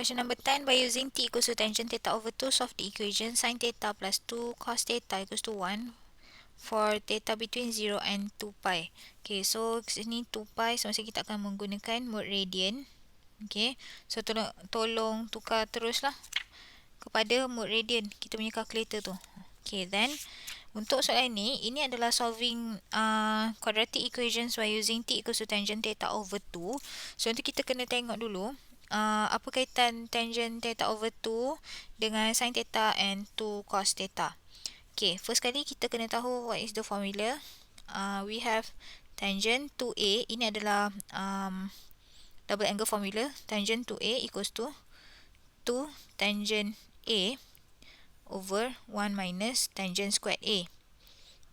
Question number 10. By using t equals to tangent theta over 2, solve the equation sin theta plus 2 cos theta equals to 1 for theta between 0 and 2 pi. Okay, so sini 2 pi, so mesti kita akan menggunakan mode radian. Okay, so tolong tukar teruslah kepada mode radian, kita punya calculator tu. Okay, then untuk soalan ini adalah solving quadratic equations by using t equals to tangent theta over 2. So nanti kita kena tengok dulu apa kaitan tangent theta over 2 dengan sin theta and 2 cos theta. Okay, first kali kita kena tahu what is the formula. We have tangent 2a, ini adalah double angle formula. Tangent 2a equals to 2 tangent a over 1 minus tangent squared a.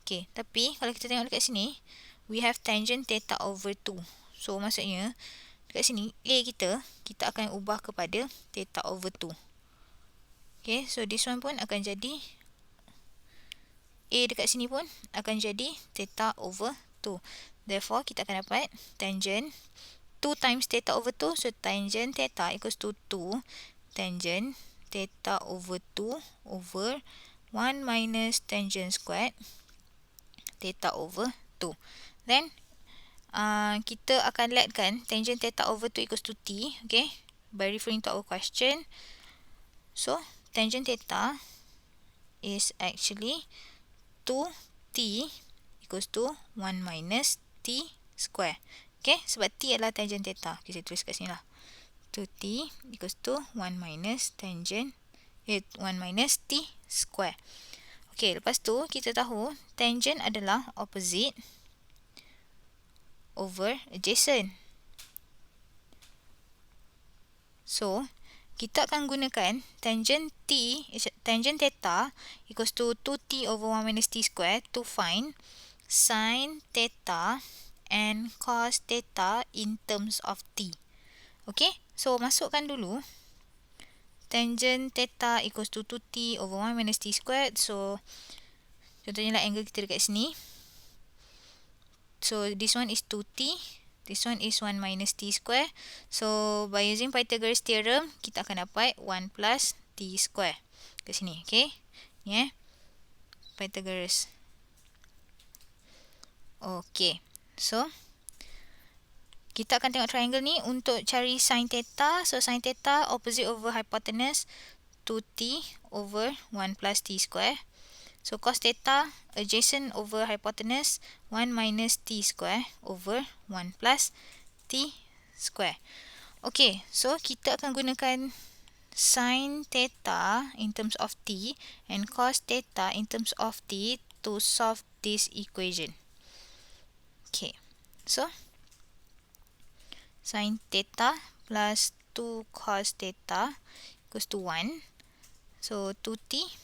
Okay, tapi kalau kita tengok dekat sini, we have tangent theta over 2. So maksudnya dekat sini a kita akan ubah kepada theta over 2. Okay, so this one pun akan jadi a dekat sini pun akan jadi theta over 2. Therefore kita akan dapat tangent 2 times theta over 2. So tangent theta equals to 2 tangent theta over 2 over 1 minus tangent squared theta over 2. Then kita akan letkan tangent theta over 2 equals to t, okay, by referring to our question. So tangent theta is actually 2t equals to 1 minus t square. Okay, sebab t adalah tangent theta. Okay, saya tulis kat sini lah. 2t equals to 1 minus tangent 1 minus t square. Okay, lepas tu kita tahu tangent adalah opposite over adjacent. So kita akan gunakan tangent theta equals to 2t over 1 minus t square to find sin theta and cos theta in terms of t. Okay, so masukkan dulu tangent theta equals to 2t over 1 minus t squared. So contohnya lah angle kita dekat sini. So this one is 2t, this one is 1 minus t square. So by using Pythagoras theorem, kita akan dapat 1 plus t square kat sini. Okay, ni Pythagoras. Okay, so kita akan tengok triangle ni untuk cari sin theta. So sin theta opposite over hypotenuse 2t over 1 plus t square. So cos theta adjacent over hypotenuse 1 minus t square over 1 plus t square. Okay, so kita akan gunakan sin theta in terms of t and cos theta in terms of t to solve this equation. Okay, so sin theta plus 2 cos theta equals to 1. So 2t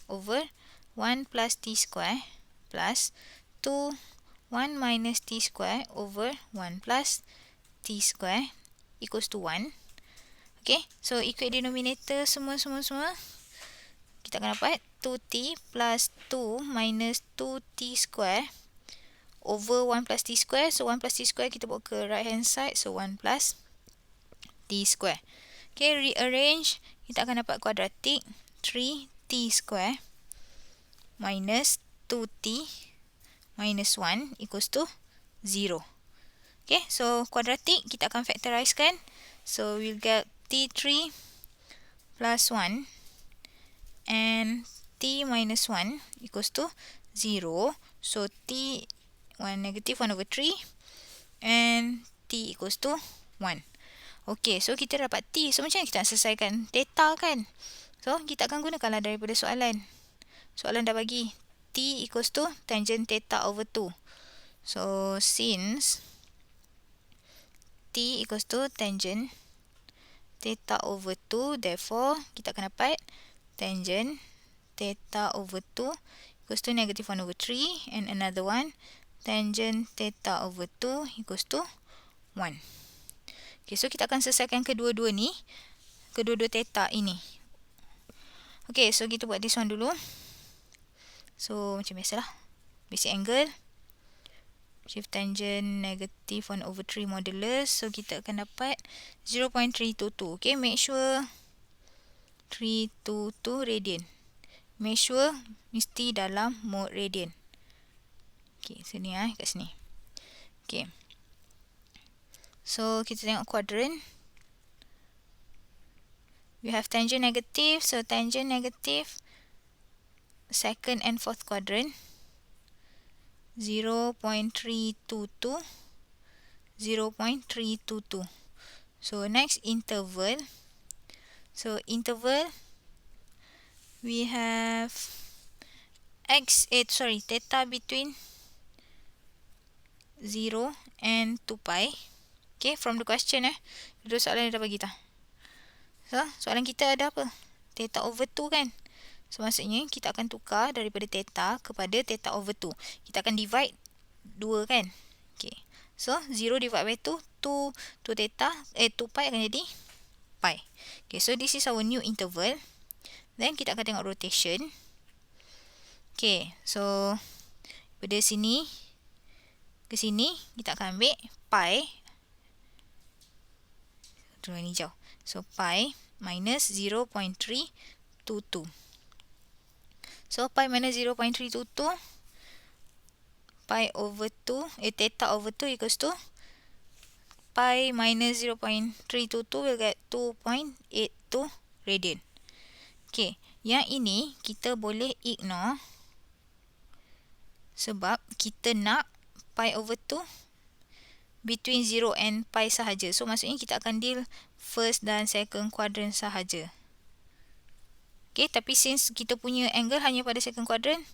over 1 plus t square plus 2 1 minus t square over 1 plus t square equals to 1. Okay, so equate denominator semua. Kita akan dapat 2t plus 2 minus 2t square over 1 plus t square. So 1 plus t square kita bawa ke right hand side. So 1 plus t square. Okay, rearrange. Kita akan dapat quadratic 3t square minus 2t minus 1 equals to 0. Okay, so quadratic kita akan factorizekan. So we'll get t3 plus 1 and t minus 1 equals to 0. So t 1 negative 1 over 3 and t equals to 1. Okay, so kita dapat t. So macam mana kita nak selesaikan theta kan? So kita akan gunakanlah daripada soalan. Soalan dah bagi t equals to tangent theta over 2. So since t equals to tangent theta over 2, therefore kita akan dapat tangent theta over 2 equals to negative 1 over 3, and another one tangent theta over 2 equals to 1. Okay, so kita akan selesaikan kedua-dua ni, kedua-dua theta ini. Okay, so kita buat this one dulu. So macam biasalah, basic angle shift tangent negative 1/3 modulus. So kita akan dapat 0.322. Okay, make sure 322 radian. Make sure mesti dalam mode radian. Okay, sini kat sini. Okay. So kita tengok quadrant. We have tangent negative. So tangent negative second and fourth quadrant 0.322. 0.322. So next interval. So interval we have theta between 0 and 2 pi. Okay, from the question dua soalan dia dah bagi tau. So, soalan kita ada apa? Theta over 2 kan? So, maksudnya kita akan tukar daripada theta kepada theta over 2. Kita akan divide 2 kan? Okay. So, 0 divided by 2. 2 theta, 2 pi akan jadi pi. Okay, so this is our new interval. Then, kita akan tengok rotation. Okay, so pada sini ke sini, kita akan ambil pi. Warna hijau. So, pi minus 0.322. So, pi minus 0.322. Pi over 2, theta over 2 equals to pi minus 0.322 will get 2.82 radian. Okay, yang ini kita boleh ignore sebab kita nak pi over 2 between 0 and pi sahaja. So, maksudnya kita akan deal first dan second quadrant sahaja. Okay, tapi since kita punya angle hanya pada second quadrant,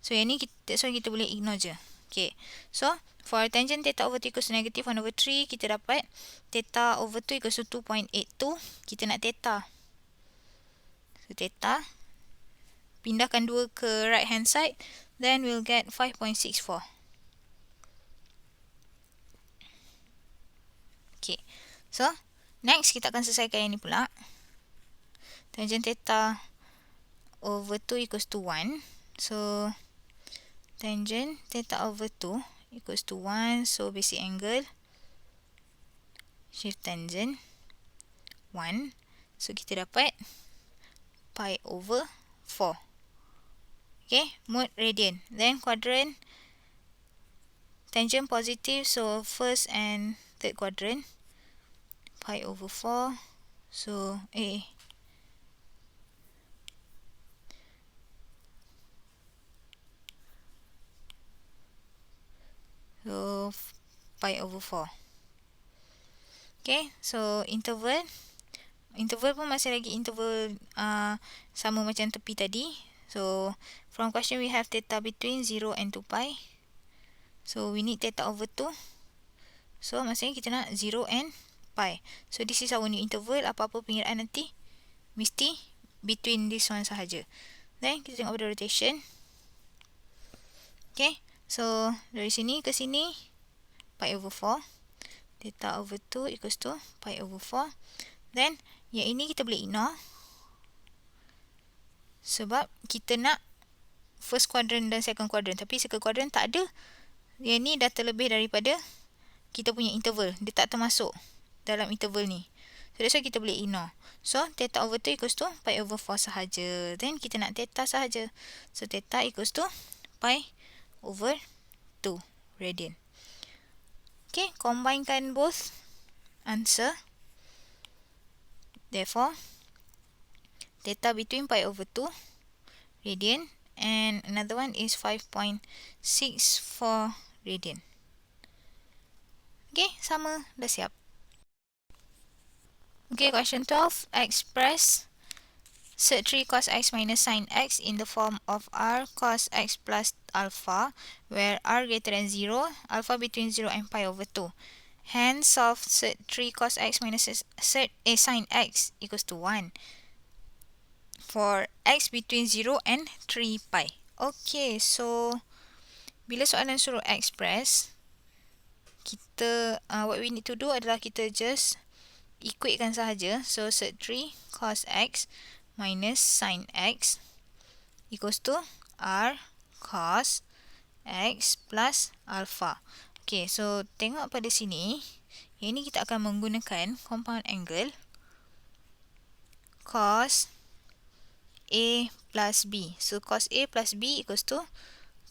so yang ni that's why kita boleh ignore je. Okay, so for tangent theta over 2 equals to negative 1/3, kita dapat theta over 2 equals to 2.82. Kita nak theta. So, theta. Pindahkan 2 ke right hand side, then we'll get 5.64. Okay, so next kita akan selesaikan yang ni pula. Tangent theta over 2 equals to 1. So, tangent theta over 2 equals to 1. So, basic angle shift tangent 1. So, kita dapat pi over 4. Okay, mode radian. Then, quadrant tangent positive. So, first and third quadrant pi over 4. So, So, pi over 4. Okay, so interval. Interval pun masih lagi interval sama macam tepi tadi. So, from question we have theta between 0 and 2 pi. So, we need theta over 2. So, maksudnya kita nak 0 and pi. So, this is our new interval. Apa-apa pengiraan nanti, mesti between this one sahaja. Then, kita tengok pada rotation. Okay, so dari sini ke sini, pi over 4. Theta over 2 equals to pi over 4. Then, yang ini kita boleh ignore. Sebab kita nak first quadrant dan second quadrant. Tapi second quadrant tak ada. Yang ni dah terlebih daripada kita punya interval. Dia tak termasuk dalam interval ni. So, that's why kita boleh ignore. So, theta over 2 equals to pi over 4 sahaja. Then, kita nak theta sahaja. So, theta equals to pi over 2 radian. Okay, combinekan both answer. Therefore, theta between pi over 2 radian and another one is 5.64 radian. Okay, sama, dah siap. Okay, question 12. Express sec 3 cos x minus sin x in the form of r cos x plus alpha, where r greater than 0, alpha between 0 and pi over 2. Hence, solve sec 3 cos x minus sin x equals to 1 for x between 0 and 3 pi. Okay, so bila soalan suruh express, kita what we need to do adalah kita just equatekan sahaja. So, sec 3 cos x minus sin x equals to r cos x plus alpha, Okay, so tengok pada sini. Yang ni kita akan menggunakan compound angle cos A plus B. So cos A plus B equals to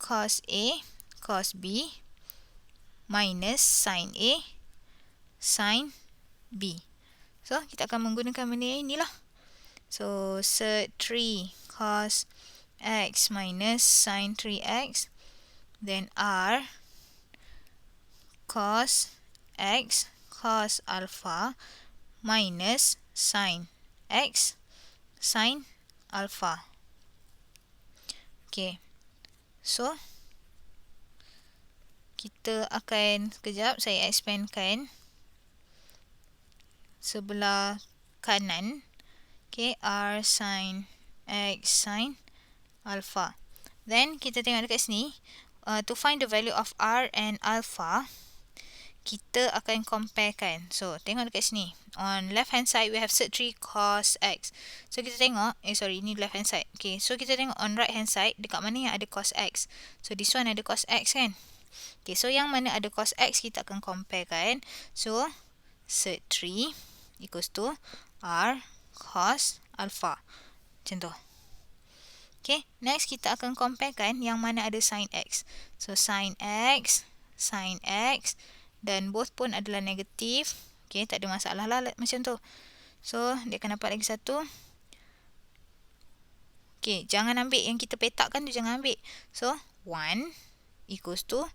cos A cos B minus sin A sin B. So kita akan menggunakan benda yang inilah. So sec 3 cos X minus sin 3X, then R cos X cos alpha minus sin X sin alpha. Okay, so kita akan, sekejap saya expandkan sebelah kanan. Okay, R sin X sin alpha. Then kita tengok dekat sini, to find the value of R and alpha, kita akan comparekan. So tengok dekat sini, on left hand side we have sec 3 cos X. So kita tengok, ini left hand side. Okay, so kita tengok on right hand side, dekat mana yang ada cos X. So this one ada cos X kan. Okay, so yang mana ada cos X kita akan comparekan. So sec 3 equals to R cos alpha. Macam tu. Okay, next kita akan comparekan yang mana ada sin X. So sin X dan both pun adalah negatif. Okay, tak ada masalah lah macam tu. So dia akan dapat lagi satu. Okay, jangan ambil yang kita petakkan tu, jangan ambil. So 1 equals to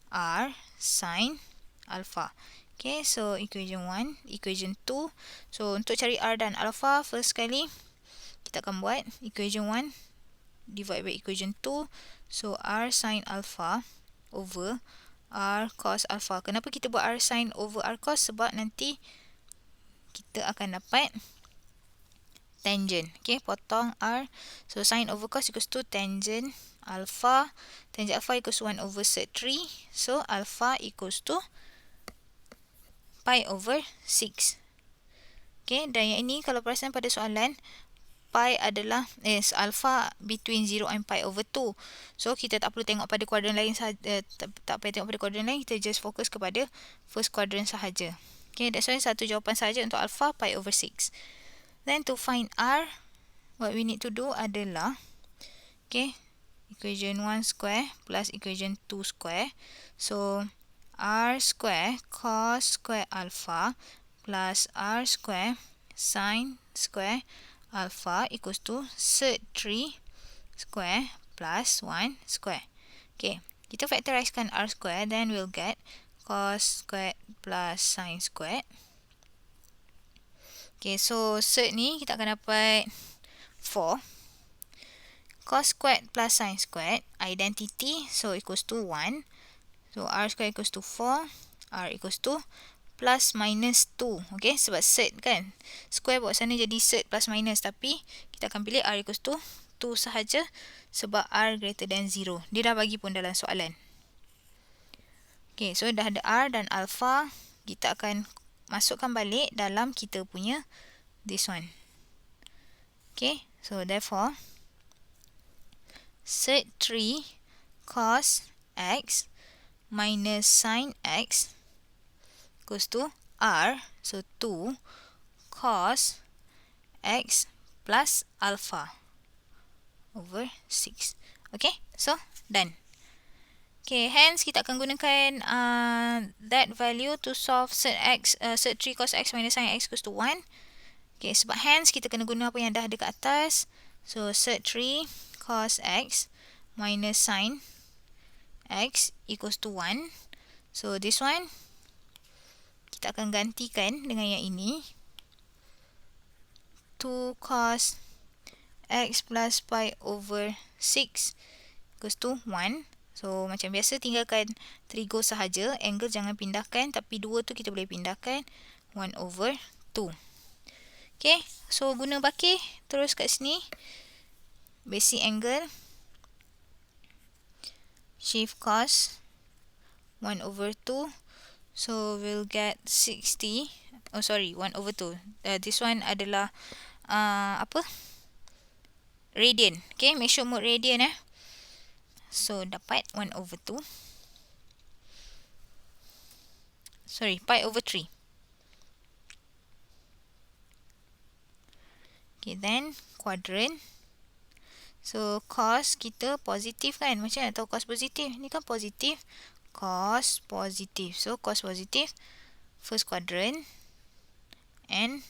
R sin alpha. Okay, so equation 1, equation 2. So untuk cari R dan alpha, first sekali kita akan buat equation 1 divide by equation 2. So R sin alpha over R cos alpha. Kenapa kita buat R sin over R cos? Sebab nanti kita akan dapat tangent. Okay, potong R. So sin over cos equals to tangent alpha. Tangent alpha equals 1 over sec 3. So alpha equals to pi over 6. Okay, dan yang ini kalau perasan pada soalan, pi adalah alpha between 0 and pi over 2. So kita tak perlu tengok pada kuadran lain sahaja, tak payah tengok pada kuadran lain, kita just fokus kepada first quadrant sahaja. Okay, that's why satu jawapan sahaja untuk alpha pi over 6. Then to find R, what we need to do adalah, okay, equation 1 square plus equation 2 square. So R square cos square alpha plus R square sin square alpha equals to sec 3 square plus 1 square. Okay, kita factorizekan R square, then we'll get cos square plus sin square. Okay, so sec ni kita akan dapat 4. Cos squared plus sin squared, identity, so equals to 1. So R square equals to 4, R equals to plus minus 2. Okay, sebab sec kan, square buat sana jadi sec plus minus, tapi kita akan pilih R equals to 2 sahaja sebab R greater than 0. Dia dah bagi pun dalam soalan. Okay, so dah ada R dan alpha, kita akan masukkan balik dalam kita punya this one. Okay, so therefore sec 3 cos X minus sin X equals to R, so 2 cos X plus alpha over 6. Okay, so done. Okay, hence kita akan gunakan that value to solve sec 3 cos X minus sin X equals to 1. Okay, sebab hence kita kena guna apa yang dah ada kat atas. So sec 3 cos X minus sin X equals to 1. So this one kita akan gantikan dengan yang ini. 2 cos X plus pi over 6 equals to 1. So macam biasa tinggalkan trigo sahaja. Angle jangan pindahkan, tapi 2 tu kita boleh pindahkan. 1 over 2. Okay, so guna bakir terus kat sini. Basic angle, shift cos 1 over 2. So we'll get 60. Oh sorry, 1 over 2. This one adalah radian. Okay, make sure mode radian. So dapat 1 over 2. pi over 3. Okay, then quadrant. So cos kita positif kan? Macam nak tahu cos positif? Ni kan positif. Cos positif. So cos positif first quadrant and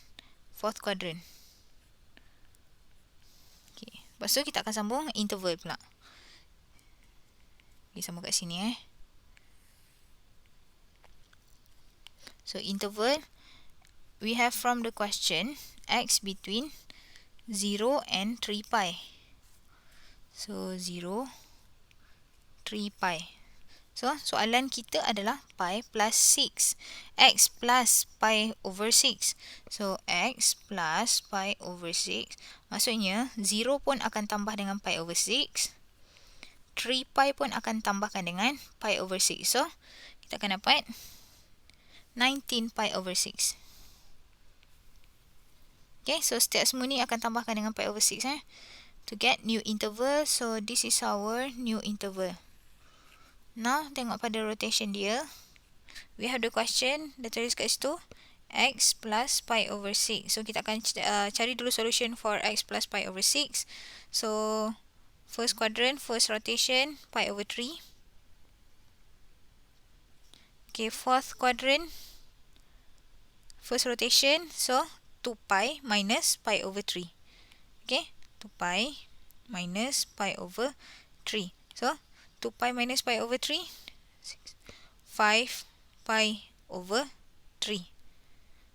fourth quadrant. Okay. Lepas tu kita akan sambung interval pula. Okay, sambung kat sini So interval, we have from the question x between 0 and 3 pi. So 0, 3 pi. So soalan kita adalah pi plus 6. X plus pi over 6. So x plus pi over 6. Maksudnya 0 pun akan tambah dengan pi over 6. 3 pi pun akan tambahkan dengan pi over 6. So kita akan dapat 19 pi over 6. Okay, so setiap semua ni akan tambahkan dengan pi over 6 to get new interval. So this is our new interval. Now tengok pada rotation dia. We have the question, dah tulis kat situ, x plus pi over 6. So kita akan cari dulu solution for x plus pi over 6. So first quadrant, first rotation, pi over 3. Okay, fourth quadrant, first rotation, so 2 pi minus pi over 3. Okay, 2 pi minus pi over 3. So 2 pi minus pi over 3, 5 pi over 3.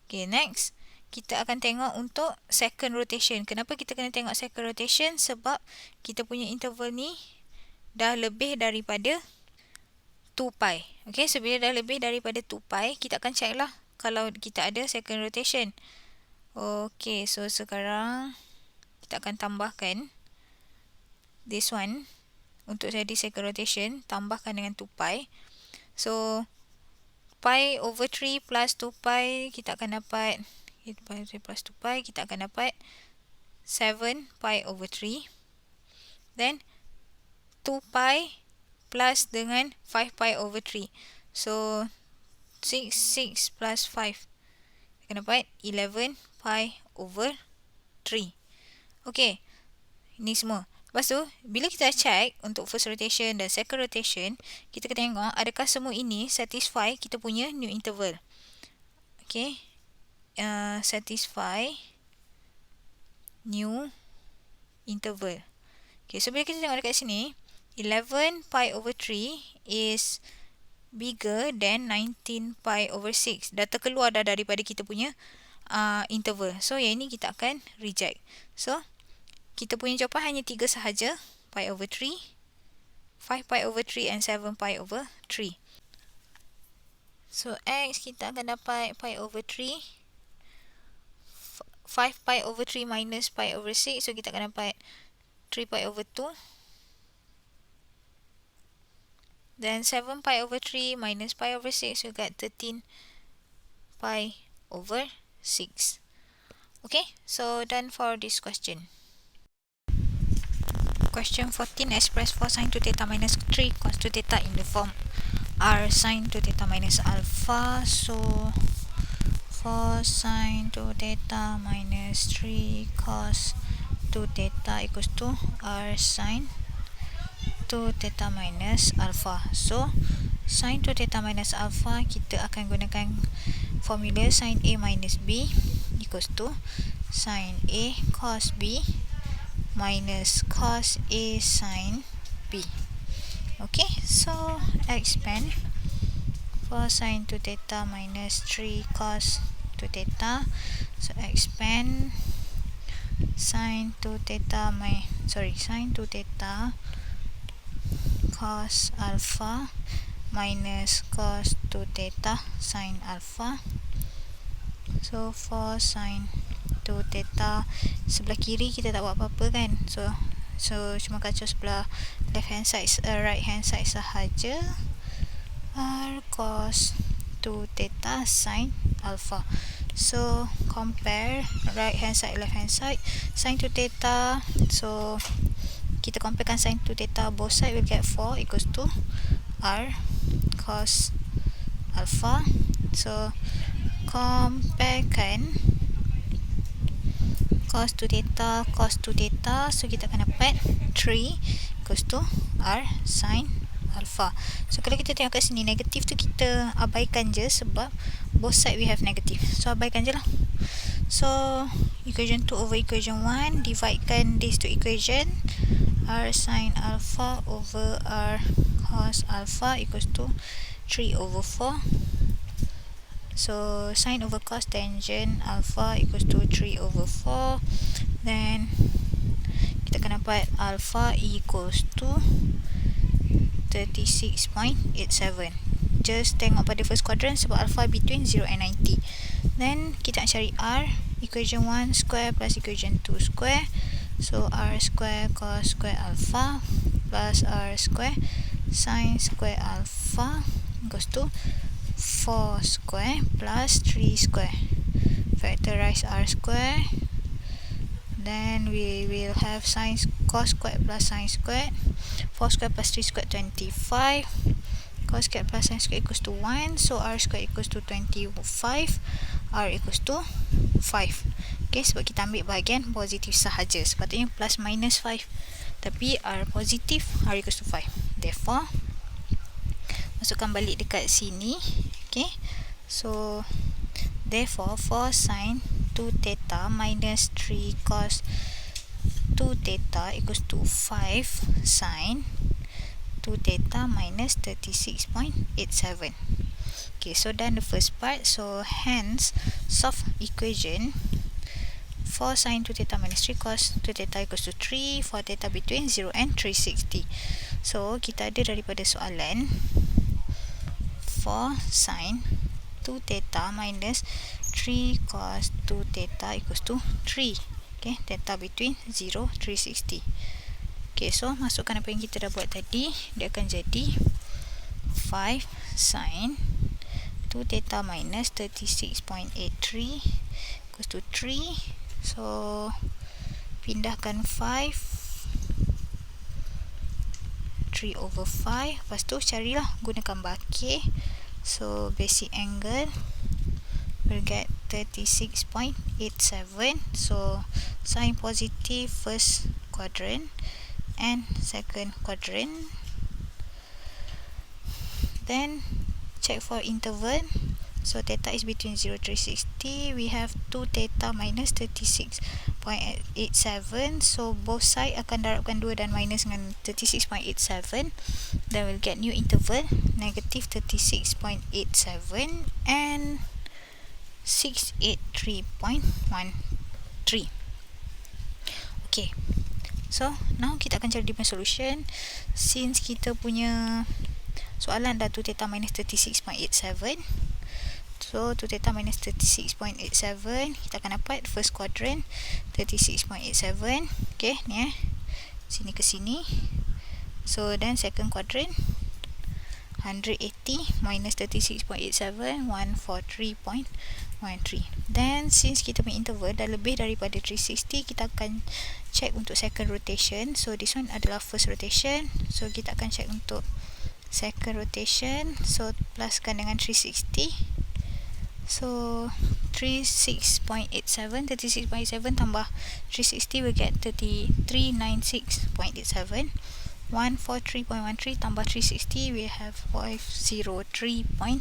Okay, next kita akan tengok untuk second rotation. Kenapa kita kena tengok second rotation? Sebab kita punya interval ni dah lebih daripada 2 pi. Okay, so bila dah lebih daripada 2 pi, kita akan check lah kalau kita ada second rotation. Okay, so sekarang kita akan tambahkan this one untuk jadi second rotation, tambahkan dengan 2 pi. So pi over 3 plus 2 pi, kita akan dapat pi plus 2 pi, kita akan dapat 7 pi over 3. Then 2 pi plus dengan 5 pi over 3. So 6 plus 5. Kita akan dapat 11 pi over 3. Okay, ini semua. Lepas tu, bila kita check untuk first rotation dan second rotation, kita akan tengok adakah semua ini satisfy kita punya new interval. Okay, satisfy new interval. Okay, so bila kita tengok dekat sini, 11 pi over 3 is bigger than 19 pi over 6. Dah terkeluar dah daripada kita punya interval. So yang ini kita akan reject. So kita punya jawapan hanya 3 sahaja, pi over 3, 5 pi over 3 and 7 pi over 3. So x kita akan dapat pi over 3, 5 pi over 3 minus pi over 6. So kita akan dapat 3 pi over 2. Then 7 pi over 3 minus pi over 6, we got 13 pi over 6. Okay, so done for this question. Question 14, express 4 sin 2 theta minus 3 cos 2 theta in the form r sin 2 theta minus alpha. So 4 sin 2 theta minus 3 cos 2 theta equals to r sin 2 theta minus alpha. So sin 2 theta minus alpha, kita akan gunakan formula sin A minus B equals to sin A cos B minus cos A sin B. Okay, so expand 4 sin 2 theta minus 3 cos 2 theta. So expand sin 2 theta sin 2 theta cos alpha minus cos 2 theta sin alpha. So 4 sin 2 theta, sebelah kiri kita tak buat apa-apa kan, so cuma kacau sebelah left hand side, right hand side sahaja. R cos 2 theta sin alpha. So compare right hand side, left hand side. Sin 2 theta, so kita comparekan sin 2 theta both side, will get 4 equals to R cos alpha. So comparekan cos 2 theta, cos 2 theta. So kita akan dapat 3 equals to R sin alpha. So kalau kita tengok kat sini, negatif tu kita abaikan je sebab both side we have negative. So abaikan je lah. So equation 2 over equation 1, dividekan these two equation, R sin alpha over R cos alpha equals to 3 over 4. So sine over cos tangent alpha equals to 3 over 4. Then kita akan dapat alpha equals to 36.87. Just tengok pada first quadrant sebab alpha between 0 and 90. Then kita nak cari R, equation 1 square plus equation 2 square. So R square cos square alpha plus R square sin square alpha equals to 4 square plus 3 square. Factorize R square. Then we will have sin cos square plus sin square. 4 square plus 3 square 25. Cos square plus sin square equals to 1. So R square equals to 25. R equals to 5. Okay, sebab kita ambil bahagian positif sahaja. Sepatutnya plus minus 5. Tapi R positif, R equals to 5. Therefore, masukkan balik dekat sini. Okay, so therefore 4 sin 2 theta minus 3 cos 2 theta equals to 5 sin 2 theta minus 36.87. Okay, so done the first part. So hence solve equation 4 sin 2 theta minus 3 cos 2 theta equals to 3 for theta between 0 and 360. So kita ada daripada soalan 4 sin 2 theta minus 3 cos 2 theta equals to 3. Okay, theta between 0 360. Okay, so masukkan apa yang kita dah buat tadi. Dia akan jadi 5 sin 2 theta minus 36.83 equals to 3. So pindahkan 3 over 5. Lepas tu carilah gunakan bakir. So basic angle will get 36.87. So sign positive first quadrant and second quadrant. Then check for interval. So theta is between 0 to 360. We have 2 theta minus 36.87. So both side akan darabkan 2 dan minus dengan 36.87. Then we'll get new interval, negative 36.87 and 683.13. Okay, so now kita akan cari different solution. Since kita punya soalan dah 2 theta minus 36.87, so 2 theta minus 36.87, kita akan dapat first quadrant 36.87. Okay, ni sini ke sini. So then second quadrant 180 minus 36.87, 143.13. Then since kita punya interval dah lebih daripada 360, kita akan check untuk second rotation. So this one adalah first rotation. So kita akan check untuk second rotation. So pluskan dengan 360. So 36.87 tambah 360 will get 396.87. 143.13 tambah 360 we have 503.13.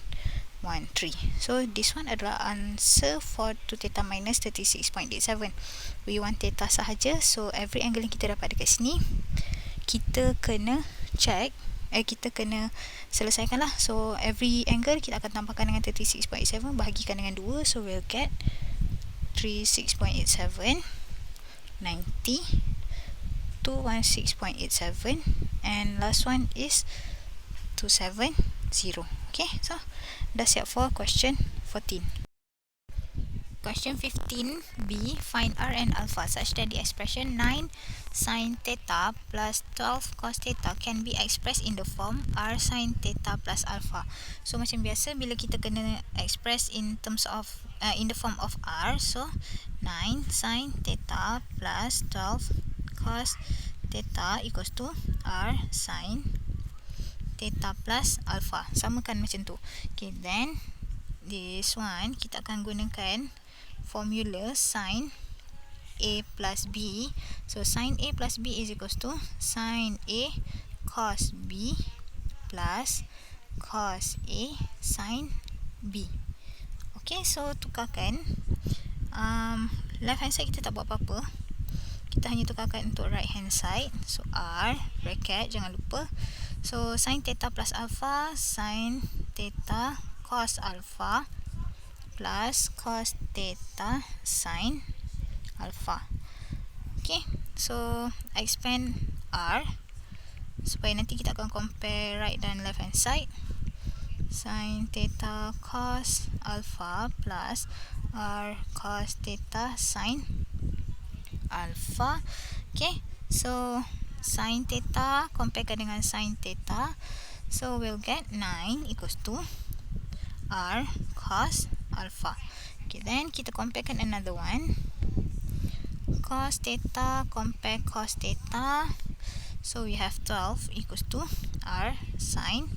So this one adalah answer for 2 theta minus 36.87. We want theta sahaja. So every angle yang kita dapat dekat sini kita kena check, kita kena selesaikan lah. So every angle kita akan tambahkan dengan 36.87, bahagikan dengan 2. So we'll get 36.87, 90, 216.87, and last one is 270. Okay, so dah siap for question 14. Question 15b, find R and alpha such that the expression 9 sin theta plus 12 cos theta can be expressed in the form R sin theta plus alpha. So macam biasa bila kita kena express in terms of in the form of R, so 9 sin theta plus 12 cos theta equals to R sin theta plus alpha. Samakan macam tu. Okay, then this one kita akan gunakan formula sin A plus B. So sin A plus B is equals to sin A cos B plus cos A sin B. Okay, so tukarkan. Left hand side kita tak buat apa-apa. Kita hanya tukarkan untuk right hand side. So R bracket, jangan lupa. So sin theta plus alpha, sin theta cos alpha plus cos theta sin alpha. Okay, so expand R supaya nanti kita akan compare right dan left hand side. Sin theta cos alpha plus R cos theta sin alpha. Okay, so sin theta comparekan dengan sin theta, so we'll get 9 equals to R cos alpha. Okay, then kita comparekan another one. Cos theta compare cos theta, so we have 12 equals to R sin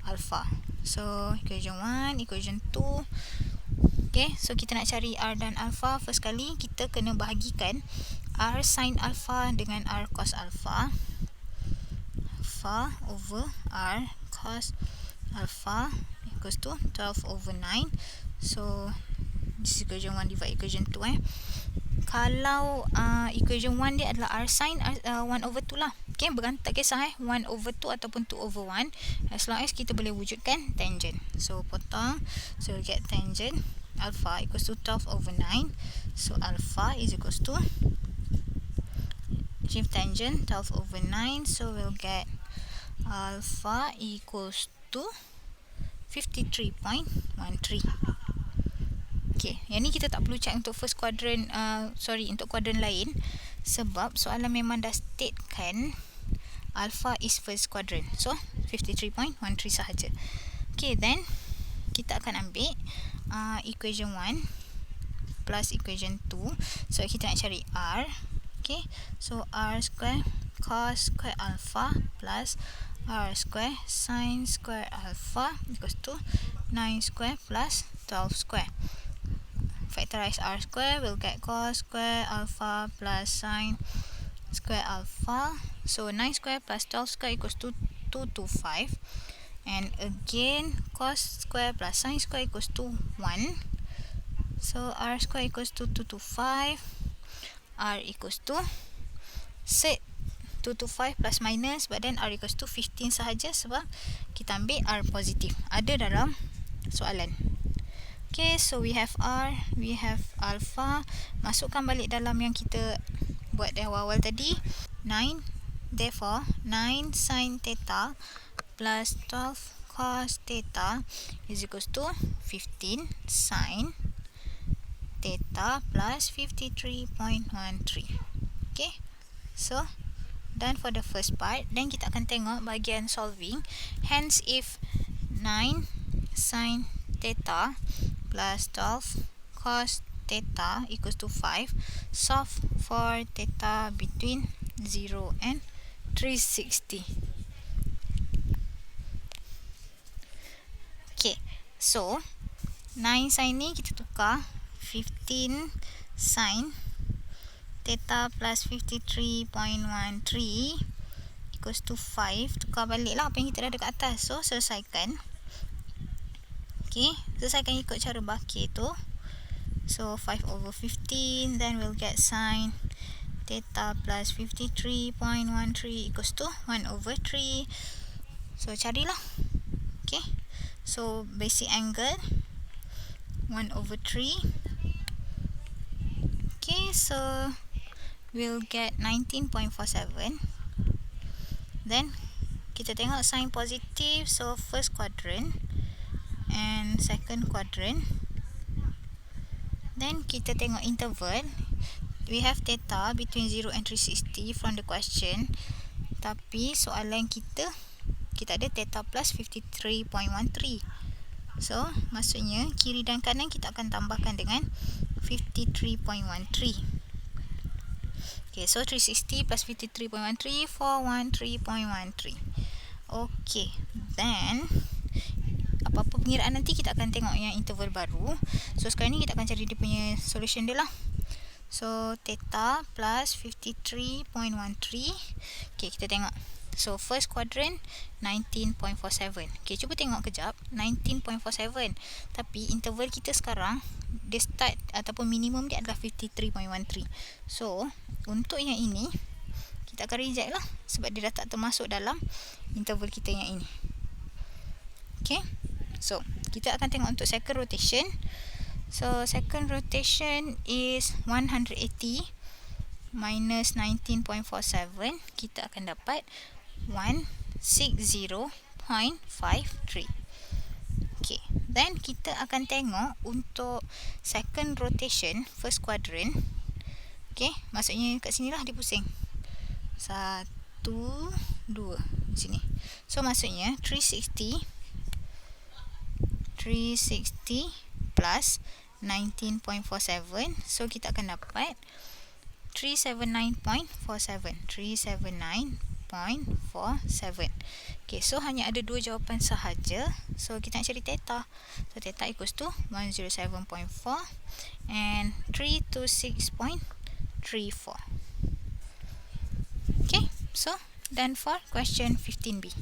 alpha. So equation 1, equation 2. Okay, so kita nak cari R dan alpha. First kali kita kena bahagikan R sin alpha dengan R cos alpha. Alpha over R cos alpha equals to 12 over 9. So this is equation 1 divide equation 2. Kalau equation 1 dia adalah R sin 1 over 2 lah. Okay, tak kisah 1 over 2 ataupun 2 over 1, as long as kita boleh wujudkan tangent. So potong, so we'll get tangent alpha equals to 12 over 9. So alpha is equals to shift tangent 12 over 9, so we'll get alpha equals to 53.13. Okay, yang ni kita tak perlu check untuk first quadrant, untuk quadrant lain, sebab soalan memang dah statekan alpha is first quadrant. So 53.13 sahaja. Okay, then kita akan ambil equation 1 plus equation 2. So kita nak cari R. Okay, so R square cos square alpha plus R square sin square alpha equals to 9 square plus 12 square. Factorize R square, we'll get cos square alpha plus sin square alpha. So 9 square plus 12 square equals to 225. And again, cos square plus sin square equals to 1. So R square equals to 225. R equals to set 225 plus minus, but then R equals to 15 sahaja sebab kita ambil R positif. Ada dalam soalan. Okay, so we have R, we have alpha. Masukkan balik dalam yang kita buat di awal-awal tadi. 9, therefore 9 sin theta plus 12 cos theta is equals to 15 sin theta plus 53.13. Okay, so done for the first part. Then kita akan tengok bahagian solving. Hence, if 9 sin theta plus 12 cos theta equals to 5, solve for theta between 0 and 360. Okay, so 9 sin ni kita tukar 15 sin theta plus 53.13 equals to 5. Tukar balik lah apa yang kita dah ada kat atas. So selesaikan. Okay, selesaikan ikut cara bakir tu. So 5 over 15, then we'll get sin theta plus 53.13 equals to 1 over 3. So carilah. Okay, so basic angle 1 over 3. Okay, so we'll get 19.47. Then kita tengok sign positive, so first quadrant and second quadrant. Then kita tengok interval. We have theta between 0 and 360 from the question, tapi soalan kita ada theta plus 53.13. So maksudnya kiri dan kanan kita akan tambahkan dengan 53.13. Okay, so 360 plus 53.13, 413.13. Okay, then apa-apa pengiraan nanti kita akan tengok yang interval baru. So sekarang ni kita akan cari dia punya solution dia lah. So theta plus 53.13. Okay, kita tengok. So first quadrant 19.47. Okay, cuba tengok kejap 19.47. Tapi interval kita sekarang dia start ataupun minimum dia adalah 53.13. So untuk yang ini kita akan reject lah sebab dia dah tak termasuk dalam interval kita yang ini. Okay, so kita akan tengok untuk second rotation. So second rotation is 180 minus 19.47. Kita akan dapat 160.53. Okay, then kita akan tengok untuk second rotation first quadrant. Okay, maksudnya kat sini lah dia pusing. 1, 2 sini. So maksudnya 360 plus 19.47. So kita akan dapat 379.47. 379.47. Okay, so hanya ada dua jawapan sahaja. So kita nak cari theta. So theta equals to 107.4 and 326.34. Okay, so done for question 15B.